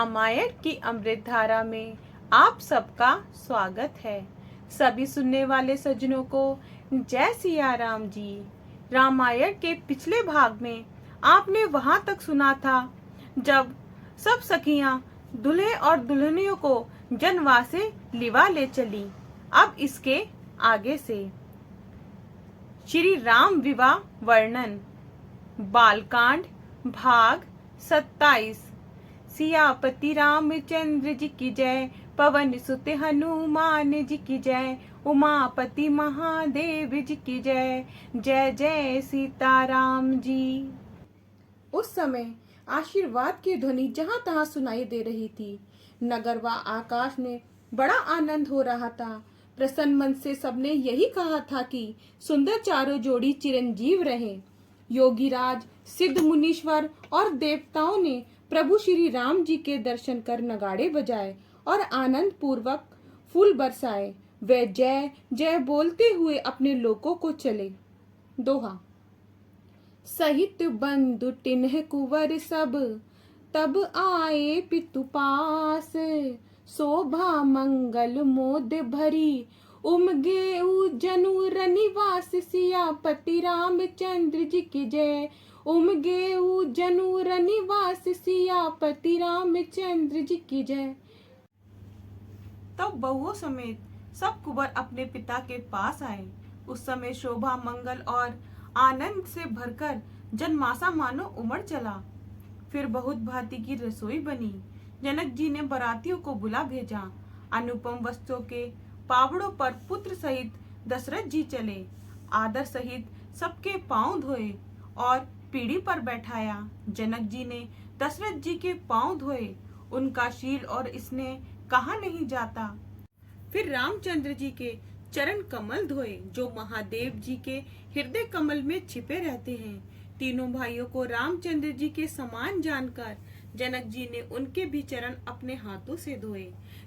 रामायण की अमृत धारा में आप सबका स्वागत है। सभी सुनने वाले सज्जनों को जय सिया राम जी। रामायण के पिछले भाग में आपने वहां तक सुना था जब सब सखियां दूल्हे और दुल्हनियों को जनवास से लिवा ले चली। अब इसके आगे से श्री राम विवाह वर्णन बालकांड भाग 27। सियापति रामचंद्र जी की जय, पवन सुत हनुमान जी की जय, उमापति महादेव जी की जय, जय जय सीताराम जी। उस समय आशीर्वाद की ध्वनि जहां तहां सुनाई दे रही थी। नगर व आकाश में बड़ा आनंद हो रहा था। प्रसन्न मन से सबने यही कहा था कि सुंदर चारों जोड़ी चिरंजीव रहे। योगीराज, सिद्ध मुनीश्वर और देवताओं ने प्रभु श्री राम जी के दर्शन कर नगाड़े बजाए और आनंद पूर्वक फूल बरसाए। वे जय जय बोलते हुए अपने लोकों को चले। दोहा। सहित बंधु टिन्ह कुंवर सब, तब आए पितु पास, शोभा मंगल मोद भरी, उमगे जनु रनिवास, सियापति रामचंद्र जी की जय, उमगे जनु रनिवास, सियापति रामचंद्र जी की जय। तब बहुओं समेत सब कुंवर अपने पिता के पास आए। उस समय शोभा मंगल और आनंद से भरकर जनमासा मानो उमड़ चला। फिर बहुत भांति की रसोई बनी। जनक जी ने बरातियों को बुला भेजा। अनुपम वस्त्रों के पावड़ों पर पुत्र सहित दशरथ जी चले। आदर सहित सबके पांव धोए और पीढ़ी पर बैठाया। जनक जी ने दशरथ जी के पांव धोए। उनका शील और स्नेह कहा नहीं जाता। फिर रामचंद्र जी के चरण कमल धोए, जो महादेव जी के हृदय कमल में छिपे रहते हैं। तीनों भाइयों को रामचंद्र जी के समान जानकर जनक जी ने उनके भी चरण अपने हाथों से धोए।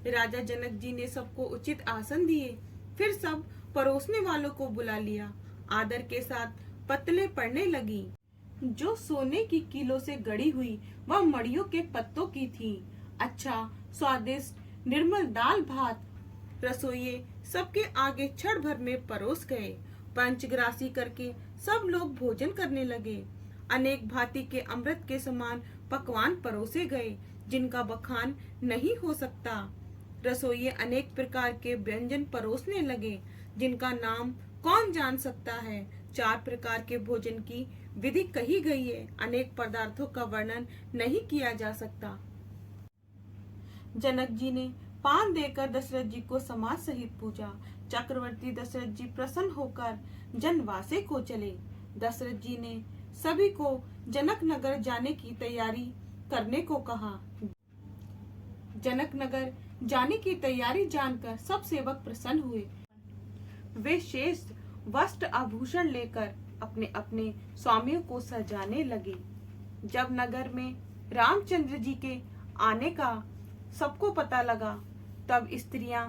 राजा जनक जी ने सबको उचित आसन दिए। फिर सब परोसने वालों को बुला लिया। आदर के साथ पतले पड़ने लगी, जो सोने की कीलों से गढ़ी हुई वह मड़ियों के पत्तों की थी। अच्छा स्वादिष्ट निर्मल दाल भात रसोइये सबके आगे क्षण भर में परोस गए। पंचग्रासी करके सब लोग भोजन करने लगे। अनेक भांति के अमृत के समान पकवान परोसे गए, जिनका बखान नहीं हो सकता। रसोइये अनेक प्रकार के व्यंजन परोसने लगे, जिनका नाम कौन जान सकता है। 4 प्रकार के भोजन की विधि कही गई है। अनेक पदार्थों का वर्णन नहीं किया जा सकता। जनक जी ने पान देकर दशरथ जी को समाज सहित पूजा। चक्रवर्ती दशरथ जी प्रसन्न होकर जनवासे को चले। दशरथ जी ने सभी को जनक नगर जाने की तैयारी करने को कहा। जनक नगर जाने की तैयारी जानकर सब सेवक प्रसन्न हुए। वे शेष वस्त्र आभूषण लेकर अपने अपने स्वामियों को सजाने लगे। जब नगर में रामचंद्र जी के आने का सबको पता लगा, तब स्त्रियां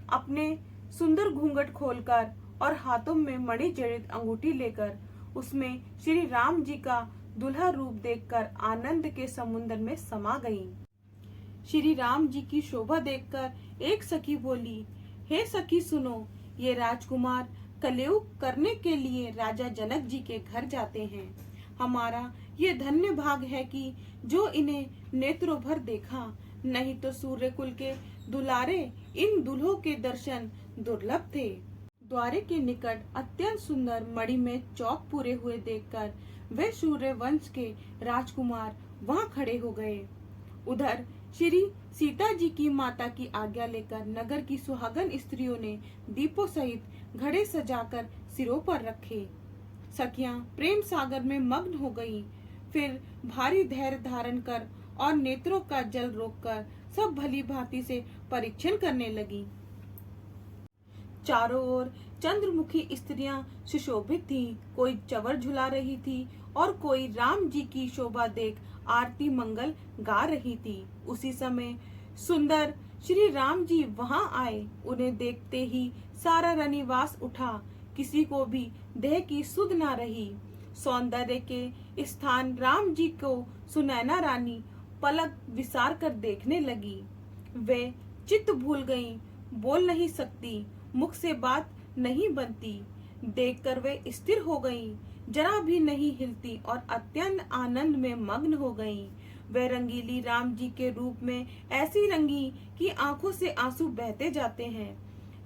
अपने सुंदर घूंघट खोलकर और हाथों में मणि जड़ित अंगूठी लेकर उसमें श्री राम जी का दुल्हा रूप देखकर आनंद के समुद्र में समा गईं। श्री राम जी की शोभा देखकर एक सखी बोली, हे सखी सुनो, ये राजकुमार कलयुग करने के लिए राजा जनक जी के घर जाते हैं। हमारा ये धन्य भाग है कि जो इन्हें नेत्रों भर देखा, नहीं तो सूर्य कुल के दुलारे इन दुल्हों के दर्शन दुर्लभ थे। द्वारे के निकट अत्यंत सुंदर मणि में चौक पूरे हुए देखकर वे सूर्य वंश के राजकुमार वहां खड़े हो गए। उधर श्री सीता जी की माता की आज्ञा लेकर नगर की सुहागन स्त्रियों ने दीपों सहित घड़े सजाकर सिरों पर रखे। सखियां प्रेम सागर में मग्न हो गईं। फिर भारी धैर्य धारण कर और नेत्रों का जल रोककर सब भली भांति से परीक्षण करने लगी। चारों ओर चंद्रमुखी स्त्रियां सुशोभित थीं। कोई चवर झुला रही थी और कोई राम जी की शोभा देख आरती मंगल गा रही थी। उसी समय सुंदर श्री राम जी वहां आए। उन्हें देखते ही सारा रनिवास उठा। किसी को भी देह की सुध न रही। सौंदर्य के स्थान राम जी को सुनैना रानी पलक विसार कर देखने लगी। वे चित्त भूल गईं, बोल नहीं सकती, मुख से बात नहीं बनती। देखकर वे स्थिर हो गईं, जरा भी नहीं हिलती और अत्यंत आनंद में मग्न हो गईं। वे रंगीली राम जी के रूप में ऐसी रंगी कि आंखों से आंसू बहते जाते हैं।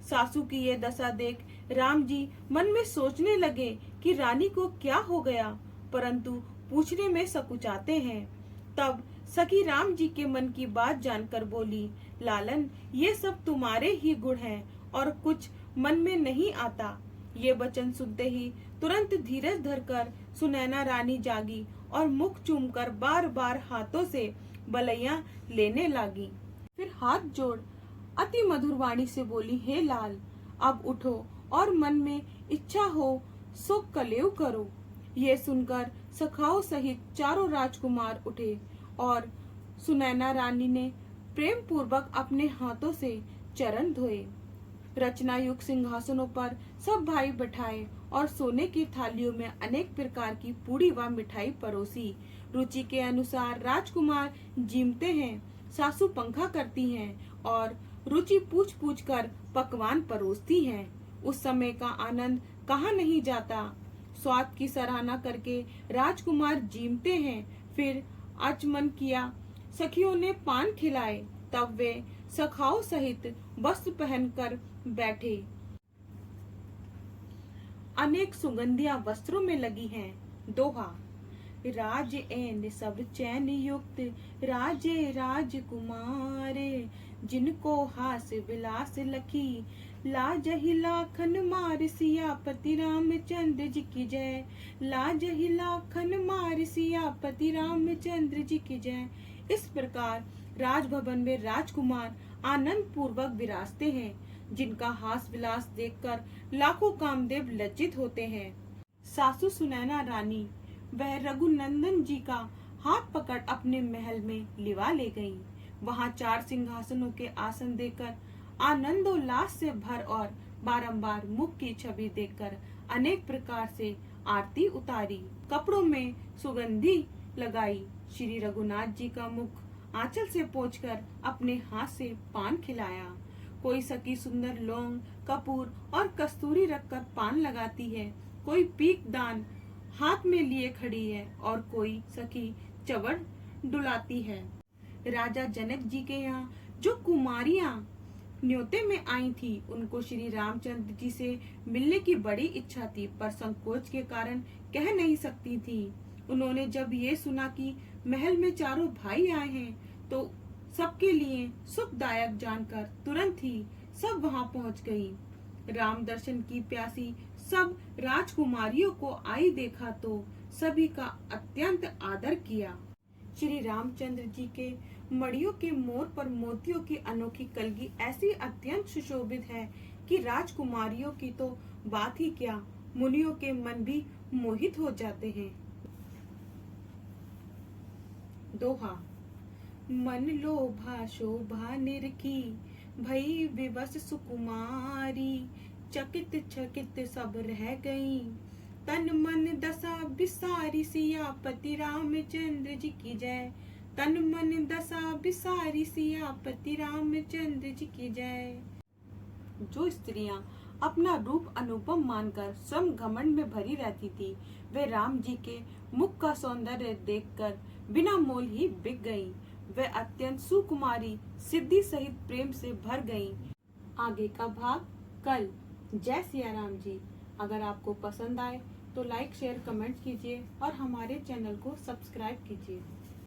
सासू की ये दशा देख राम जी मन में सोचने लगे कि रानी को क्या हो गया, परंतु पूछने में सकुचाते हैं। तब सखी राम जी के मन की बात जानकर बोली, लालन, ये सब तुम्हारे ही गुण हैं और कुछ मन में नहीं आता। ये वचन सुनते ही तुरंत धीरज धरकर सुनैना रानी जागी और मुख चूमकर बार बार हाथों से बलैया लेने लगी। फिर हाथ जोड़ अति मधुर वाणी से बोली, हे लाल, अब उठो और मन में इच्छा हो सो कलेव करो। ये सुनकर सखाओं सहित चारों राजकुमार उठे और सुनैना रानी ने प्रेम पूर्वक अपने हाथों से चरण धोए। रचना युक्त सिंहासनों पर सब भाई बैठाए और सोने की थालियों में अनेक प्रकार की पूड़ी व मिठाई परोसी। रुचि के अनुसार राजकुमार जीमते हैं, सासू पंखा करती हैं और रुचि पूछ पूछ कर पकवान परोसती हैं। उस समय का आनंद कहाँ नहीं जाता। स्वाद की सराहना करके राजकुमार जीमते हैं। फिर आचमन किया, सखियों ने पान खिलाए। तब वे सखाओं सहित वस्त्र पहनकर बैठे। अनेक सुगंधियां वस्त्रों में लगी हैं। दोहा। राज एन सब चैन युक्त राजे राजकुमारे, जिनको हास विलास लखी लाजहि लाखन मार। सियापति रामचंद्र जी की जय, लाजहि लाखन मार। सियापति रामचंद्र जी की जय। इस प्रकार राजभवन में राजकुमार आनंद पूर्वक विराजते हैं, जिनका हास विलास देखकर लाखों कामदेव लज्जित होते हैं। सासू सुनैना रानी वह रघुनंदन जी का हाथ पकड़ अपने महल में लिवा ले गईं। वहां 4 सिंहासनों के आसन देकर आनंदोल्लास से भर और बारंबार मुख की छवि देखकर अनेक प्रकार से आरती उतारी, कपड़ों में सुगंधी लगाई। श्री रघुनाथ जी का मुख आंचल से पोंछकर अपने हाथ से पान खिलाया। कोई सखी सुंदर लौंग, कपूर और कस्तूरी रखकर पान लगाती है, कोई पीक दान हाथ में लिए खड़ी है और कोई सखी चवड़ डुलाती है। राजा जनक जी के यहाँ जो कुमारियां न्योते में आई थी, उनको श्री रामचंद्र जी से मिलने की बड़ी इच्छा थी, पर संकोच के कारण कह नहीं सकती थी। उन्होंने जब ये सुना कि महल में चारों भाई आए हैं, तो सबके लिए सुखदायक जानकर तुरंत ही सब वहां पहुंच गईं। राम दर्शन की प्यासी सब राजकुमारियों को आई देखा तो सभी का अत्यंत आदर किया। श्री रामचंद्र जी के मड़ियों के मोर पर मोतियों की अनोखी कलगी ऐसी अत्यंत सुशोभित है कि राजकुमारियों की तो बात ही क्या, मुनियों के मन भी मोहित हो जाते हैं। दोहा। मन लोभा शोभा निरखी भई विवश सुकुमारी, चकित चकित सब रह गई तन मन दशा बिसारी। सियापति रामचंद्र जी की जय, तन मन दशा बिसारी। सियापति रामचंद्र जी की जय। जो स्त्रियां अपना रूप अनुपम मानकर स्वयं घमंड में भरी रहती थी, वे राम जी के मुख का सौंदर्य देखकर बिना मोल ही बिक गईं। वे अत्यंत सुकुमारी सिद्धि सहित प्रेम से भर गईं। आगे का भाग कल। जय सिया राम जी। अगर आपको पसंद आए तो लाइक, शेयर, कमेंट कीजिए और हमारे चैनल को सब्सक्राइब कीजिए।